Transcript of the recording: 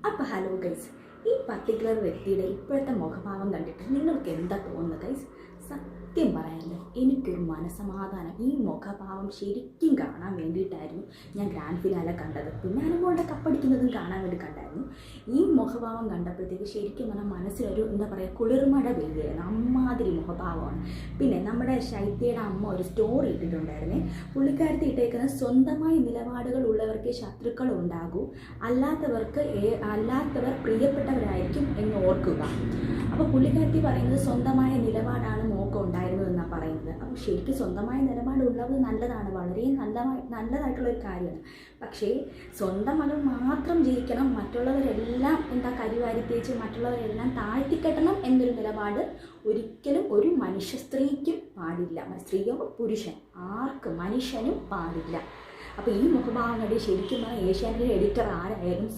അപ്പോൾ hello guys, ഈ particular വ്യക്തിയുടെ ഇപ്പോഴത്തെ മുഖഭാവം കണ്ടിട്ട് നിങ്ങൾക്ക് എന്താ തോന്നുന്നത് ഗൈസ്? സത്യം പറയാമല്ലോ, എനിക്കൊരു മനസമാധാനം. ഈ മുഖഭാവം ശരിക്കും കാണാൻ വേണ്ടിയിട്ടായിരുന്നു ഞാൻ ഗ്രാൻഡ് ഫിനാലെ കണ്ടത്. പിന്നെ അനുമോളുടെ കപ്പടിക്കുന്നതും കാണാൻ വേണ്ടി കണ്ടായിരുന്നു. ഈ മുഖഭാവം കണ്ടപ്പോഴത്തേക്ക് ശരിക്കും പറഞ്ഞാൽ മനസ്സിലൊരു എന്താ പറയുക, കുളിർമഴ പെയ്യുകയായിരുന്നു. അമ്മാതിരി മുഖഭാവമാണ്. പിന്നെ നമ്മുടെ ശൈത്യയുടെ അമ്മ ഒരു സ്റ്റോറി ഇട്ടിട്ടുണ്ടായിരുന്നേ. പുള്ളിക്കാരത്തി ഇട്ടേക്കുന്നത് സ്വന്തമായി നിലപാടുകൾ ഉള്ളവർക്ക് ശത്രുക്കൾ ഉണ്ടാകൂ, അല്ലാത്തവർ പ്രിയപ്പെട്ടവരായിരിക്കും എന്ന് ഓർക്കുക. അപ്പോൾ പുള്ളിക്കാരത്തി പറയുന്നത് സ്വന്തമായ നിലപാടാണ് മോക്കം ഉണ്ടായിരുന്നത് എന്നാണ് പറയുന്നത്. അപ്പോൾ ശരിക്കും സ്വന്തമായ നിലപാടുള്ളത് നല്ലതാണ്, വളരെ നല്ലതായിട്ടുള്ളൊരു കാര്യമാണ്. പക്ഷേ സ്വന്തം മതം മാത്രം ജയിക്കണം, മറ്റുള്ളവരെല്ലാം കരിവാരി തേച്ച് മറ്റുള്ളവരെല്ലാം താഴ്ത്തിക്കെട്ടണം എന്നൊരു നിലപാട് ഒരിക്കലും ഒരു മനുഷ്യ സ്ത്രീക്കും പാടില്ല. സ്ത്രീയോ പുരുഷൻ ആർക്കും മനുഷ്യനും പാടില്ല. അപ്പോൾ ഈ മുഖഭാവം കണ്ടി ശരിക്കും പറഞ്ഞാൽ ഏഷ്യാനെറ്റിലെ എഡിറ്റർ ആരായാലും